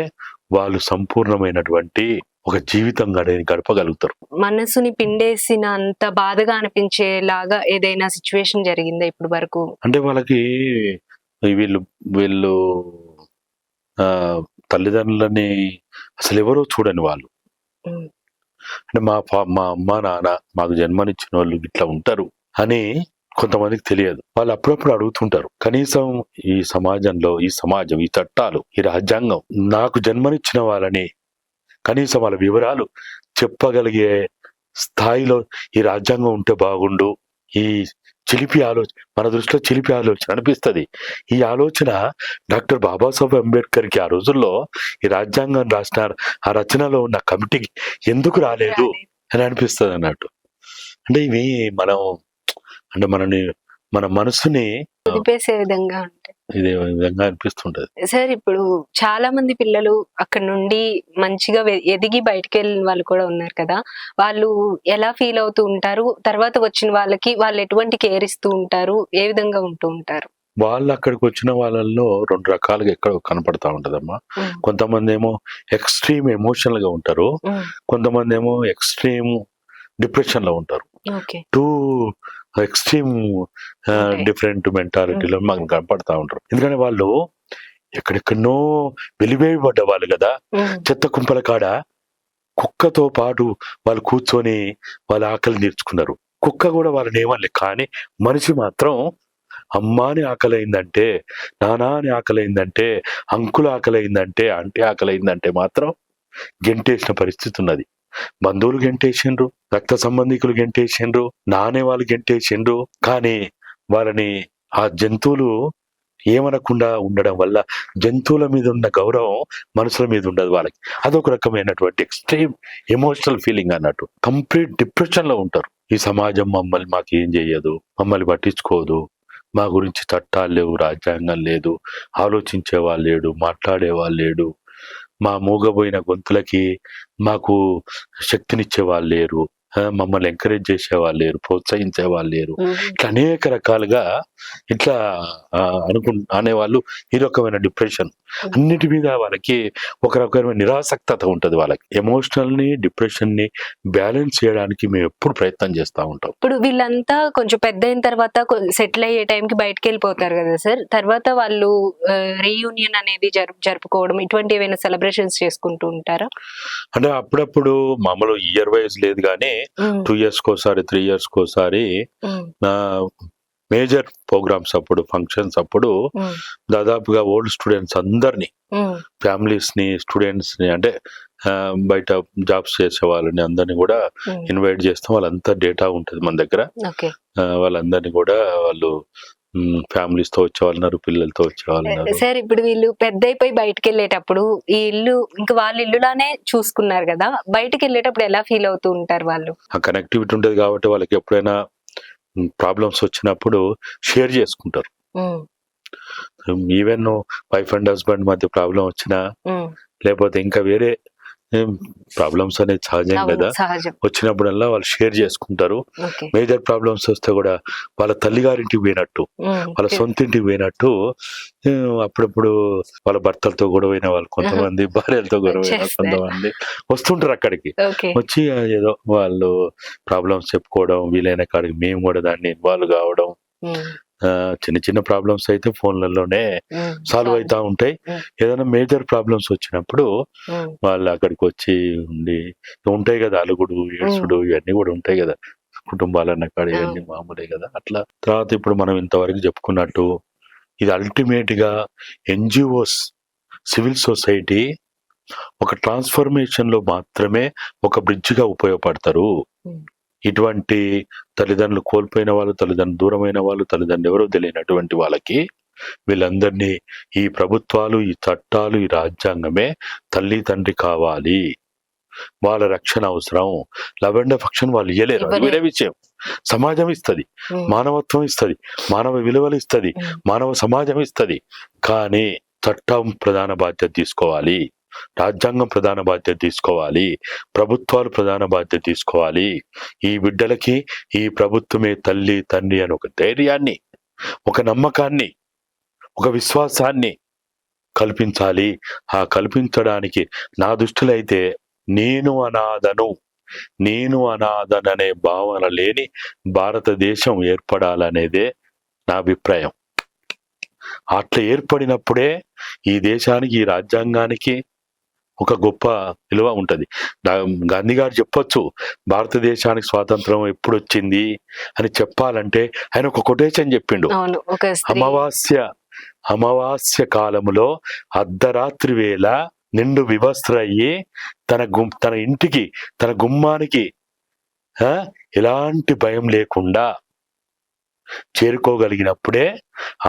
వాళ్ళు సంపూర్ణమైనటువంటి ఒక జీవితం గడపగలుగుతారు. మనసుని పిండేసిన అంత బాధగా అనిపించేలాగా ఏదైనా సిచ్యువేషన్ జరిగిందా ఇప్పుడు వరకు? అంటే వాళ్ళకి వీళ్ళు తల్లిదండ్రులని అసలు ఎవరో చూడని వాళ్ళు, అంటే మా అమ్మ నాన్న మాకు జన్మనిచ్చిన వాళ్ళు ఇట్లా ఉంటారు అని కొంతమందికి తెలియదు. వాళ్ళు అప్పుడప్పుడు అడుగుతుంటారు, కనీసం ఈ సమాజంలో, ఈ సమాజం, ఈ చట్టాలు, ఈ రాజ్యాంగం నాకు జన్మనిచ్చిన వాళ్ళని కనీసం వాళ్ళ వివరాలు చెప్పగలిగే స్థాయిలో ఈ రాజ్యాంగం ఉంటే బాగుండు. ఈ చిలిపి ఆలోచన, మన దృష్టిలో చిలిపి ఆలోచన అనిపిస్తుంది. ఈ ఆలోచన డాక్టర్ బాబాసాహెబ్ అంబేద్కర్ కి ఆ రోజుల్లో ఈ రాజ్యాంగం రాసిన ఆ రచనలో ఉన్న కమిటీకి ఎందుకు రాలేదు అని అనిపిస్తుంది అన్నట్టు. అంటే ఇవి మనం అంటే మన మనసుని కుదిపేసే విధంగా ఉంటాయి. ఇదే విధంగా అనిపిస్తుంటది. సార్ ఇప్పుడు చాలా మంది పిల్లలు అక్కడ నుండి మంచిగా ఎదిగి బయటికి వెళ్ళిన వాళ్ళు కూడా ఉన్నారు కదా, వాళ్ళు ఎలా ఫీల్ అవుతూ ఉంటారు, తర్వాత వచ్చిన వాళ్ళకి వాళ్ళు ఎటువంటి కేర్ ఇస్తూ ఉంటారు, ఏ విధంగా ఉంటూ ఉంటారు? వాళ్ళు అక్కడికి వచ్చిన వాళ్ళల్లో 2 రకాలుగా ఎక్కడ కనపడతా ఉంటదమ్మా. కొంతమంది ఏమో ఎక్స్‌ట్రీమ్ ఎమోషనల్ గా ఉంటారు. కొంతమంది ఏమో ఎక్స్‌ట్రీమ్ డిప్రెషన్ లో ఉంటారు. ఓకే. 2 ఎక్స్‌ట్రీమ్ ఉంటాయి. డిఫరెంట్ మెంటాలిటీలో మనకు కనపడతా ఉంటారు. ఎందుకంటే వాళ్ళు ఎక్కడెక్కడనో వెలివేయబడ్డ వాళ్ళు కదా. చెత్త కుంపల కాడ కుక్కతో పాటు వాళ్ళు కూర్చొని వాళ్ళ ఆకలి తీర్చుకున్నారు. కుక్క కూడా వాళ్ళని ఏమనలే. కానీ మనిషి మాత్రం అమ్మా అని ఆకలైందంటే, నానా అని ఆకలైందంటే, అంకుల్ ఆకలైందంటే, ఆంటీ ఆకలైందంటే మాత్రం గెంటేసిన పరిస్థితి ఉన్నది. బంధువులు గెంటేసిండ్రు, రక్త సంబంధికులు గెంటేసిండ్రు, నానే వాళ్ళు గెంటేసిండ్రు. కానీ వాళ్ళని ఆ జంతువులు ఏమనకుండా ఉండడం వల్ల జంతువుల మీద ఉన్న గౌరవం మనుషుల మీద ఉండదు వాళ్ళకి. అదొక రకమైనటువంటి ఎక్స్‌ట్రీమ్ ఎమోషనల్ ఫీలింగ్ అన్నట్టు. కంప్లీట్ డిప్రెషన్ లో ఉంటారు. ఈ సమాజం మమ్మల్ని మాకేం చెయ్యదు, మమ్మల్ని పట్టించుకోదు, మా గురించి చట్టాలు లేవు, రాజ్యాంగం లేదు, ఆలోచించేవాళ్ళు లేడు, మాట్లాడేవాళ్ళు లేడు, మా మూగబోయిన గొంతులకి మాకు శక్తినిచ్చేవాళ్ళు లేరు, మమ్మల్ని ఎంకరేజ్ చేసేవాళ్ళు లేరు, ప్రోత్సహించేవాళ్ళు లేరు. ఇట్లా అనేక రకాలుగా ఇట్లా అనేవాళ్ళు. ఈ రకమైన డిప్రెషన్ అన్నిటి మీద వాళ్ళకి ఒక రకమైన నిరాసక్తత ఉంటది. వాళ్ళకి ఎమోషనల్ ని డిప్రెషన్ ని బ్యాలెన్స్ చేయడానికి మేము ఎప్పుడు ప్రయత్నం చేస్తూ ఉంటాం. ఇప్పుడు వీళ్ళంతా కొంచెం పెద్ద అయిన తర్వాత సెటిల్ అయ్యే టైంకి బయటకు వెళ్ళిపోతారు కదా సార్, తర్వాత వాళ్ళు రీయూనియన్ అనేది జరుపుకోవడం ఇటువంటి ఏమైనా సెలబ్రేషన్స్ చేసుకుంటూ ఉంటారా? అంటే అప్పుడప్పుడు మామూలు ఇయర్ వైజ్ లేదు కానీ 2 years కోసారి 3 years కోసారి మేజర్ ప్రోగ్రామ్స్ అప్పుడు ఫంక్షన్స్ అప్పుడు దాదాపుగా ఓల్డ్ స్టూడెంట్స్ అందరినీ, ఫ్యామిలీస్ ని, స్టూడెంట్స్ ని, అంటే బయట జాబ్స్ చేసే వాళ్ళని అందరినీ కూడా ఇన్వైట్ చేస్తాం. వాళ్ళంతా డేటా ఉంటుంది మన దగ్గర. వాళ్ళందరినీ కూడా వాళ్ళు ఫ్యామిలీస్ తో వచ్చేవాళ్ళున్నారు, పిల్లలతో వచ్చేవాళ్ళున్నారు. సార్ ఇప్పుడు వీళ్ళు పెద్ద అయిపోయి బయటకు వెళ్ళేటప్పుడు ఈ ఇల్లు ఇంకా వాళ్ళ ఇల్లులానే చూసుకున్నారు కదా, బయటకు వెళ్ళేటప్పుడు ఎలా ఫీల్ అవుతూ ఉంటారు వాళ్ళు? ఆ కనెక్టివిటీ ఉంటుంది కాబట్టి వాళ్ళకి ఎప్పుడైనా ప్రాబ్లమ్స్ వచ్చినప్పుడు షేర్ చేసుకుంటారు. ఈవెన్ వైఫ్ అండ్ హస్బెండ్ మధ్య ప్రాబ్లం వచ్చినా, లేకపోతే ఇంకా వేరే ప్రాబ్లమ్స్ అనేది సహజం కదా, వచ్చినప్పుడల్లా వాళ్ళు షేర్ చేసుకుంటారు. మేజర్ ప్రాబ్లమ్స్ వస్తే కూడా వాళ్ళ తల్లిగారింటికి పోయినట్టు, వాళ్ళ సొంత ఇంటికి పోయినట్టు అప్పుడప్పుడు వాళ్ళ భర్తలతో గొడవ అయిన వాళ్ళు కొంతమంది, భార్యలతో గొడవ అయిన కొంతమంది వస్తుంటారు అక్కడికి. వచ్చి ఏదో వాళ్ళు ప్రాబ్లమ్స్ చెప్పుకోవడం, వీలైన కాడికి మేము కూడా దాన్ని ఇన్వాల్వ్ కావడం. చిన్న చిన్న ప్రాబ్లమ్స్ అయితే ఫోన్లలోనే సాల్వ్ అవుతా ఉంటాయి. ఏదైనా మేజర్ ప్రాబ్లమ్స్ వచ్చినప్పుడు వాళ్ళు అక్కడికి వచ్చి ఉండి ఉంటాయి కదా, అలుగుడు, ఏడ్చుడు ఇవన్నీ కూడా ఉంటాయి కదా, కుటుంబాలన్న కాడ ఇవన్నీ మామూలే కదా. అట్లా తర్వాత ఇప్పుడు మనం ఇంతవరకు చెప్పుకున్నట్టు ఇది అల్టిమేట్ గా ఎన్జిఓస్, సివిల్ సొసైటీ ఒక ట్రాన్స్ఫర్మేషన్ లో మాత్రమే ఒక బ్రిడ్జ్ గా ఉపయోగపడతారు. ఇటువంటి తల్లిదండ్రులు కోల్పోయిన వాళ్ళు, తల్లిదండ్రులు దూరమైన వాళ్ళు, తల్లిదండ్రులు ఎవరో తెలియనటువంటి వాళ్ళకి వీళ్ళందరినీ ఈ ప్రభుత్వాలు, ఈ చట్టాలు, ఈ రాజ్యాంగమే తల్లి తండ్రి కావాలి. వాళ్ళ రక్షణ అవసరం. లవ్ అండ్ అఫెక్షన్ వాళ్ళు ఇయ్యలేరు, అది వేరే విషయం. సమాజం ఇస్తుంది, మానవత్వం ఇస్తుంది, మానవ విలువలు ఇస్తుంది, మానవ సమాజం ఇస్తుంది. కానీ చట్టం ప్రధాన బాధ్యత తీసుకోవాలి, రాజ్యాంగం ప్రధాన బాధ్యత తీసుకోవాలి, ప్రభుత్వాలు ప్రధాన బాధ్యత తీసుకోవాలి. ఈ బిడ్డలకి ఈ ప్రభుత్వమే తల్లి తండ్రి అని ఒక ధైర్యాన్ని, ఒక నమ్మకాన్ని, ఒక విశ్వాసాన్ని కల్పించాలి. ఆ కల్పించడానికి నా దృష్టిలో అయితే నేను అనాథననే భావన లేని భారతదేశం ఏర్పడాలనేదే నా అభిప్రాయం. అట్లా ఏర్పడినప్పుడే ఈ దేశానికి, ఈ రాజ్యాంగానికి ఒక గొప్ప విలువ ఉంటది. గాంధీ గారు చెప్పొచ్చు, భారతదేశానికి స్వాతంత్రం ఎప్పుడు వచ్చింది అని చెప్పాలంటే ఆయన ఒక కొటేషన్ చెప్పిండు. అమావాస్య కాలములో అర్ధరాత్రి వేళ నిండు వివస్త్ర అయ్యి తన ఇంటికి, తన గుమ్మానికి ఎలాంటి భయం లేకుండా చేరుకోగలిగినప్పుడే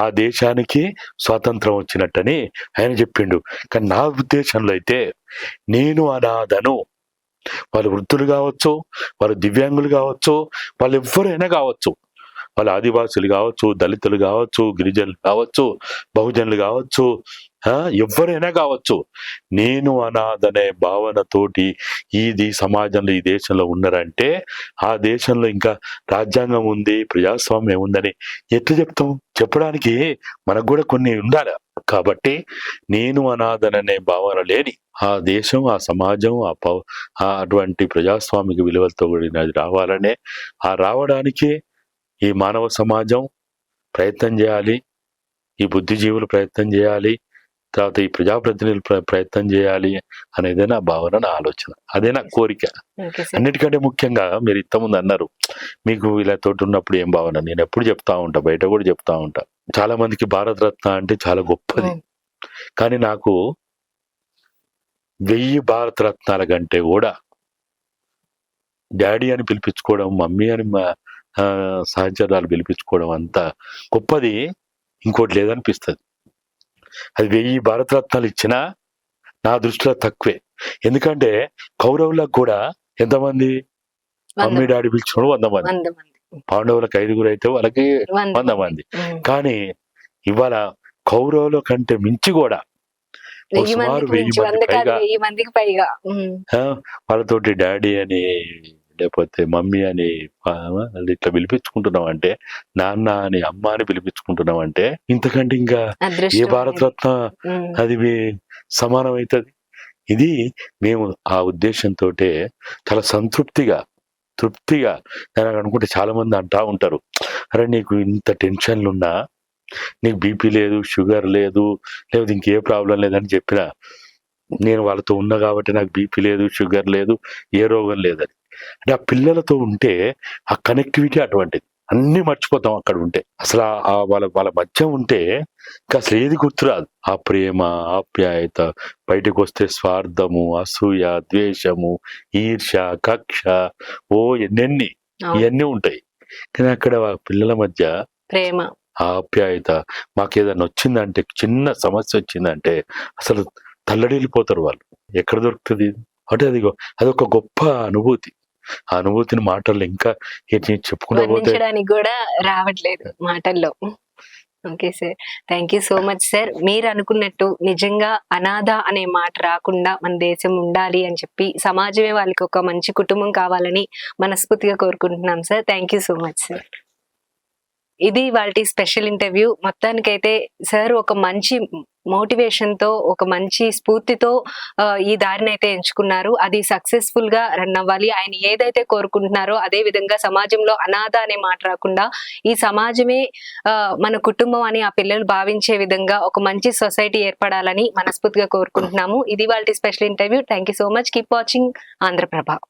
ఆ దేశానికి స్వాతంత్రం వచ్చినట్టని ఆయన చెప్పిండు. కానీ నా ఉద్దేశంలో అయితే నేను అనాథను, వాళ్ళు వృద్ధులు కావచ్చు, వాళ్ళు దివ్యాంగులు కావచ్చు, వాళ్ళు ఎవ్వరైనా కావచ్చు, వాళ్ళు ఆదివాసులు కావచ్చు, దళితులు కావచ్చు, గిరిజనులు కావచ్చు, బహుజనులు కావచ్చు, ఎవ్వరైనా కావచ్చు. నేను అనాథనే భావనతోటి సమాజంలో ఈ దేశంలో ఉన్నారంటే ఆ దేశంలో ఇంకా రాజ్యాంగం ఉంది, ప్రజాస్వామ్యం ఉందని ఎట్లా చెప్తాం? చెప్పడానికి మనకు కూడా కొన్ని ఉండాలి. కాబట్టి నేను అనాథననే భావన లేని ఆ దేశం, ఆ సమాజం, అటువంటి ప్రజాస్వామిక విలువలతో కూడినది రావాలనే, రావడానికి ఈ మానవ సమాజం ప్రయత్నం చేయాలి, ఈ బుద్ధిజీవులు ప్రయత్నం చేయాలి, తర్వాత ఈ ప్రజాప్రతినిధులు ప్రయత్నం చేయాలి అనేదే నా భావన, నా ఆలోచన, అదే నా కోరిక. అన్నిటికంటే ముఖ్యంగా మీరు ఇంతకుముందు అన్నారు మీకు వీళ్ళతోటి ఉన్నప్పుడు ఏం భావన, నేను ఎప్పుడు చెప్తా ఉంటా, బయట కూడా చెప్తా ఉంటా. చాలా మందికి భారతరత్న అంటే చాలా గొప్పది, కానీ నాకు 1000 భారతరత్నాల కంటే కూడా డాడీ అని పిలిపించుకోవడం, మమ్మీ అని సహచరాలు పిలిపించుకోవడం అంత గొప్పది ఇంకోటి లేదనిపిస్తుంది. అది 1000 భారతరత్నాలు ఇచ్చినా నా దృష్టిలో తక్కువే. ఎందుకంటే కౌరవులకు కూడా ఎంతమంది మమ్మీ డాడీ పిలిచినోడు 100 మంది, పాండవులకు 5గురు అయితే వాళ్ళకి 100 మంది. కానీ ఇవాళ కౌరవుల కంటే మించి కూడా సుమారు 1000 మందికి పైగా వాళ్ళతోటి డాడీ అని లేకపోతే మమ్మీ అని ఇట్లా పిలిపించుకుంటున్నాం అంటే, నాన్న అని అమ్మ అని పిలిపించుకుంటున్నాం అంటే, ఇంతకంటే ఇంకా ఏ భారతరత్న అది సమానం అవుతుంది? ఇది మేము ఆ ఉద్దేశంతో చాలా తృప్తిగా నేను అనుకుంటే చాలా మంది అంటా ఉంటారు, అరే నీకు ఇంత టెన్షన్లు ఉన్నా, నీకు బీపీ లేదు, షుగర్ లేదు, లేకపోతే ఇంకే ప్రాబ్లం లేదని చెప్పినా, నేను వాళ్ళతో ఉన్నా కాబట్టి నాకు బీపీ లేదు, షుగర్ లేదు, ఏ రోగం లేదని. అంటే ఆ పిల్లలతో ఉంటే ఆ కనెక్టివిటీ అటువంటిది, అన్ని మర్చిపోతాం అక్కడ ఉంటే. అసలు వాళ్ళ మధ్య ఉంటే ఇంకా అసలు ఏది గుర్తురాదు. ఆ ప్రేమ, ఆప్యాయత, బయటకు వస్తే స్వార్థము, అసూయ, ద్వేషము, ఈర్ష, కక్ష, ఇవన్నీ ఉంటాయి. కానీ అక్కడ పిల్లల మధ్య ప్రేమ, ఆప్యాయత, మాకేదన్నా వచ్చిందంటే, చిన్న సమస్య వచ్చిందంటే అసలు తల్లడిల్లిపోతారు వాళ్ళు. ఎక్కడ దొరుకుతుంది అంటే అదొక గొప్ప అనుభూతి. ఆ అనుభూతిని మాటల్లో ఇంకా చెప్పుకుంటూ పోతే కూడా రావట్లేదు మాటల్లో. Okay sir, thank you so much sir. మీరు అనుకున్నట్టు నిజంగా అనాథ అనే మాట రాకుండా మన దేశం ఉండాలి అని చెప్పి, సమాజమే వాళ్ళకి ఒక మంచి కుటుంబం కావాలని మనస్ఫూర్తిగా కోరుకుంటున్నాం sir. Thank you so much sir. ఇది వాళ్ళ స్పెషల్ ఇంటర్వ్యూ. మొత్తానికైతే సార్ ఒక మంచి మోటివేషన్ తో, ఒక మంచి స్ఫూర్తితో ఈ దారిని అయితే ఎంచుకున్నారు. అది సక్సెస్ఫుల్ గా రన్ అవ్వాలి. ఆయన ఏదైతే కోరుకుంటున్నారో అదే విధంగా సమాజంలో అనాథ అనే మాట రాకుండా, ఈ సమాజమే మన కుటుంబం అని ఆ పిల్లలు భావించే విధంగా ఒక మంచి సొసైటీ ఏర్పడాలని మనస్ఫూర్తిగా కోరుకుంటున్నాము. ఇది వాళ్ళ special interview. Thank you so much. Keep watching Andhraprabha.